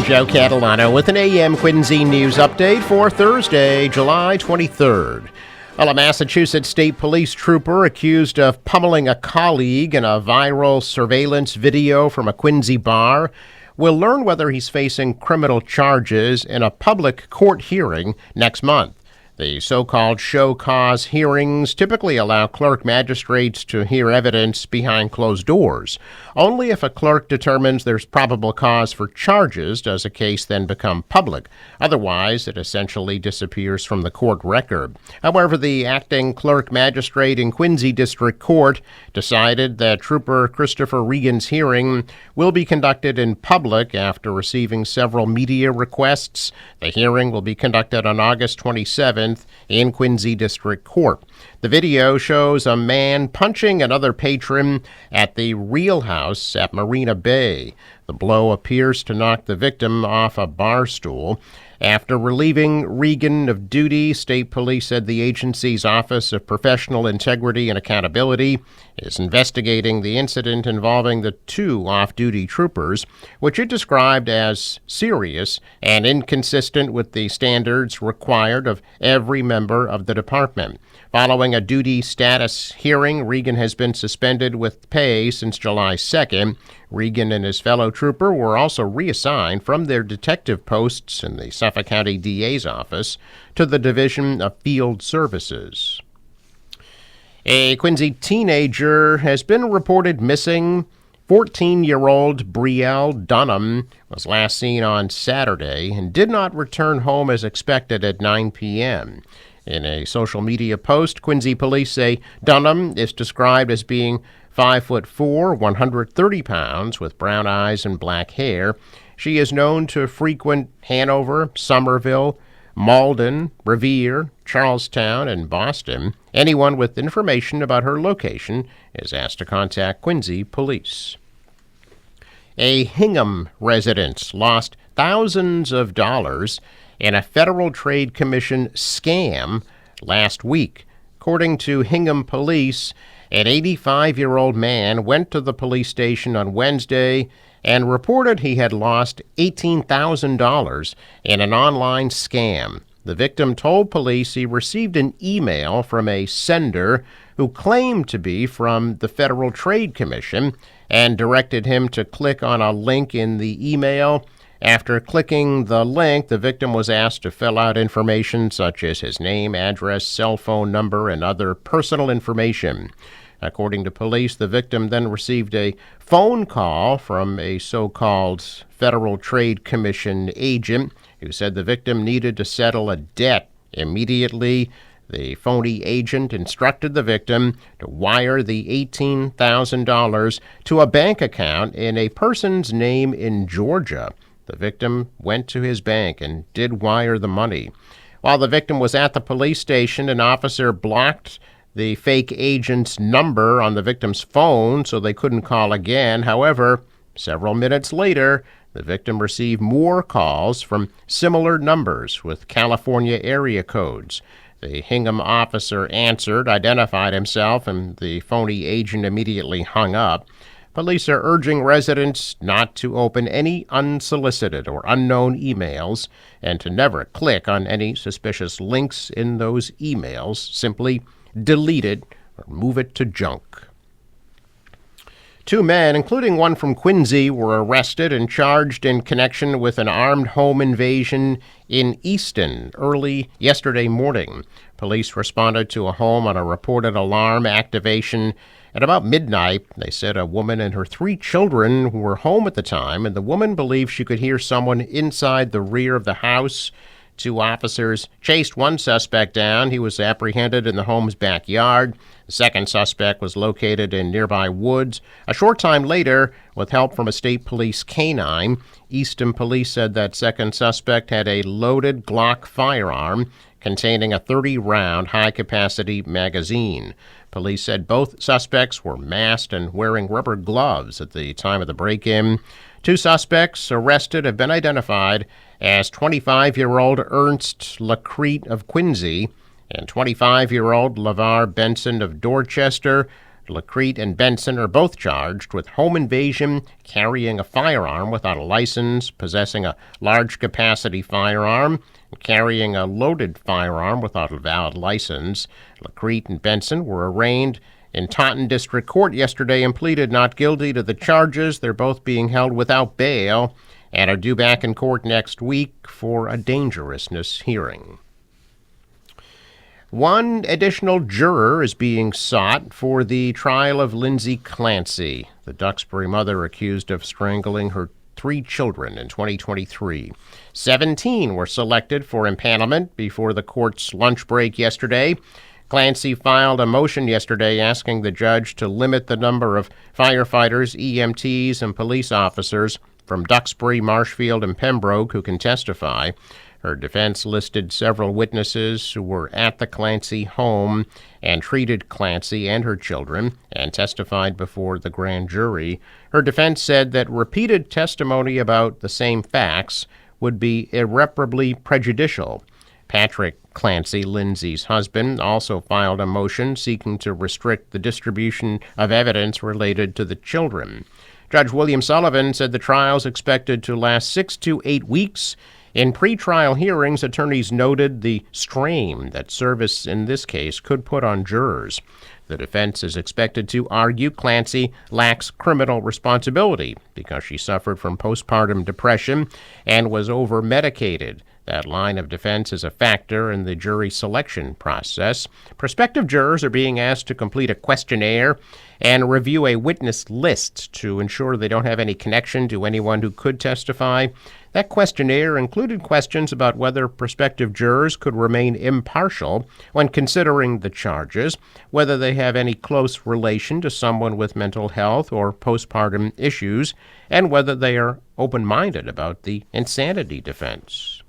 Joe Catalano with an AM Quincy News update for Thursday, July 23rd. Well, a Massachusetts State Police trooper accused of pummeling a colleague in a viral surveillance video from a Quincy bar will learn whether he's facing criminal charges in a public court hearing next month. The so-called show cause hearings typically allow clerk magistrates to hear evidence behind closed doors. Only if a clerk determines there's probable cause for charges does a case then become public. Otherwise, it essentially disappears from the court record. However, the acting clerk magistrate in Quincy District Court decided that Trooper Christopher Regan's hearing will be conducted in public after receiving several media requests. The hearing will be conducted on August 27th in Quincy District Court. The video shows a man punching another patron at the Real House at Marina Bay. The blow appears to knock the victim off a bar stool. After relieving Regan of duty, State Police said the agency's Office of Professional Integrity and Accountability is investigating the incident involving the two off-duty troopers, which it described as serious and inconsistent with the standards required of every member of the department. Following a duty status hearing, Regan has been suspended with pay since July 2nd. Regan and his fellow trooper were also reassigned from their detective posts in the Suffolk County DA's office to the Division of Field Services. A Quincy teenager has been reported missing. 14-year-old Brielle Dunham was last seen on Saturday and did not return home as expected at 9 p.m. In a social media post, Quincy police say Dunham is described as being 5'4", 130 pounds, with brown eyes and black hair. She is known to frequent Hanover, Somerville, Malden, Revere, Charlestown, and Boston. Anyone with information about her location is asked to contact Quincy police. A Hingham resident lost thousands of dollars in a Federal Trade Commission scam last week. According to Hingham police, an 85-year-old man went to the police station on Wednesday and reported he had lost $18,000 in an online scam. The victim told police he received an email from a sender who claimed to be from the Federal Trade Commission and directed him to click on a link in the email. After clicking the link, the victim was asked to fill out information such as his name, address, cell phone number, and other personal information. According to police, the victim then received a phone call from a so-called Federal Trade Commission agent who said the victim needed to settle a debt immediately. The phony agent instructed the victim to wire the $18,000 to a bank account in a person's name in Georgia. The victim went to his bank and did wire the money. While the victim was at the police station, an officer blocked the fake agent's number on the victim's phone so they couldn't call again. However, several minutes later, the victim received more calls from similar numbers with California area codes. The Hingham officer answered, identified himself, and the phony agent immediately hung up. Police are urging residents not to open any unsolicited or unknown emails and to never click on any suspicious links in those emails. Simply delete it or move it to junk. 2 men, including one from Quincy, were arrested and charged in connection with an armed home invasion in Easton early yesterday morning. Police responded to a home on a reported alarm activation. At about midnight, they said a woman and her 3 children were home at the time, and the woman believed she could hear someone inside the rear of the house. 2 officers chased one suspect down. He was apprehended in the home's backyard. The second suspect was located in nearby woods. A short time later, with help from a state police canine, Easton police said that second suspect had a loaded Glock firearm containing a 30-round high-capacity magazine. Police said both suspects were masked and wearing rubber gloves at the time of the break-in. 2 suspects arrested have been identified as 25-year-old Ernst Lacrete of Quincy and 25-year-old LeVar Benson of Dorchester. Lacrete and Benson are both charged with home invasion, carrying a firearm without a license, possessing a large-capacity firearm, and carrying a loaded firearm without a valid license. Lacrete and Benson were arraigned in Taunton District Court yesterday and pleaded not guilty to the charges. They're both being held without bail and are due back in court next week for a dangerousness hearing. One additional juror is being sought for the trial of Lindsay Clancy, the Duxbury mother accused of strangling her 3 children in 2023. 17 were selected for impanelment before the court's lunch break yesterday. Clancy filed a motion yesterday asking the judge to limit the number of firefighters, EMTs, and police officers from Duxbury, Marshfield, and Pembroke who can testify. Her defense listed several witnesses who were at the Clancy home and treated Clancy and her children and testified before the grand jury. Her defense said that repeated testimony about the same facts would be irreparably prejudicial. Patrick Clancy, Lindsay's husband, also filed a motion seeking to restrict the distribution of evidence related to the children. Judge William Sullivan said the trial is expected to last 6 to 8 weeks. In pretrial hearings, attorneys noted the strain that service in this case could put on jurors. The defense is expected to argue Clancy lacks criminal responsibility because she suffered from postpartum depression and was over-medicated. That line of defense is a factor in the jury selection process. Prospective jurors are being asked to complete a questionnaire and review a witness list to ensure they don't have any connection to anyone who could testify. That questionnaire included questions about whether prospective jurors could remain impartial when considering the charges, whether they have any close relation to someone with mental health or postpartum issues, and whether they are open-minded about the insanity defense.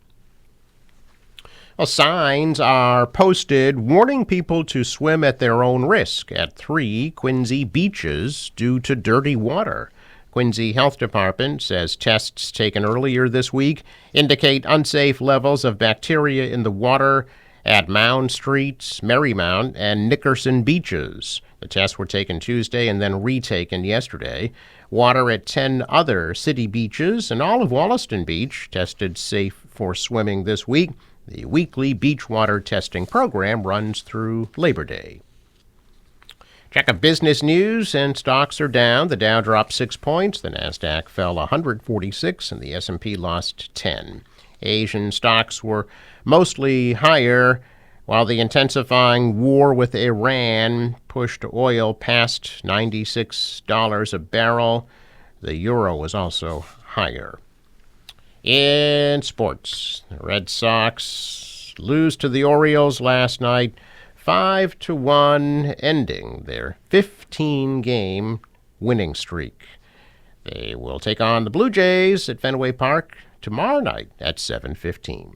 Well, signs are posted warning people to swim at their own risk at 3 Quincy beaches due to dirty water. Quincy Health Department says tests taken earlier this week indicate unsafe levels of bacteria in the water at Mound Street, Marymount, and Nickerson beaches. The tests were taken Tuesday and then retaken yesterday. Water at 10 other city beaches and all of Wollaston Beach tested safe for swimming this week. The weekly beach water testing program runs through Labor Day. Check of business news, and stocks are down. The Dow dropped 6 points, the Nasdaq fell 146, and the S&P lost 10. Asian stocks were mostly higher, while the intensifying war with Iran pushed oil past $96 a barrel. The euro was also higher. In sports, the Red Sox lose to the Orioles last night, 5-1, ending their 15-game winning streak. They will take on the Blue Jays at Fenway Park tomorrow night at 7:15.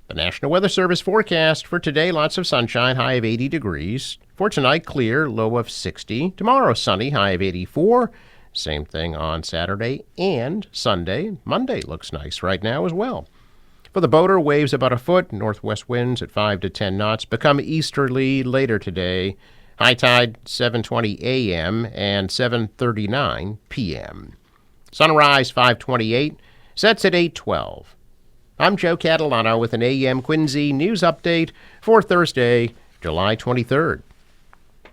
The National Weather Service forecast for today, lots of sunshine, high of 80 degrees. For tonight, clear, low of 60. Tomorrow, sunny, high of 84. Same thing on Saturday and Sunday. Monday looks nice right now as well. For the boater, waves about a foot, northwest winds at 5 to 10 knots, become easterly later today. High tide 7:20 a.m. and 7:39 p.m. Sunrise 5:28, sets at 8:12. I'm Joe Catalano with an AM Quincy news update for Thursday, July 23rd.